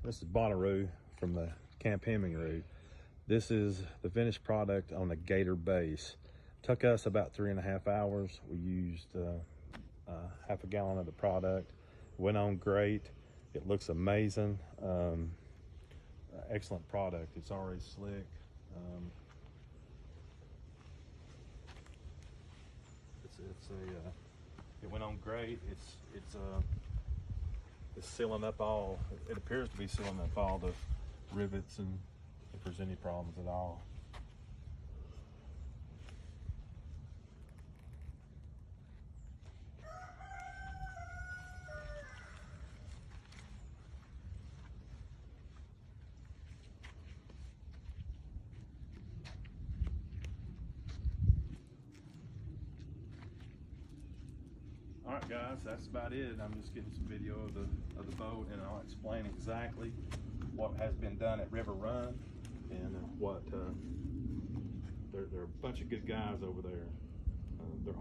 This is Bonnaroo from the Camp Hemingroo. This is the finished product on the Gator base. Took us about 3.5 hours. We used half a gallon of the product. Went on great. It looks amazing. Excellent product. It's already slick. It went on great. It's sealing up all. It appears to be sealing up all the rivets, and if there's any problems at all. All right, guys, that's about it. I'm just getting some video of the boat, and I'll explain exactly what has been done at River Run, and what there are a bunch of good guys over there. They're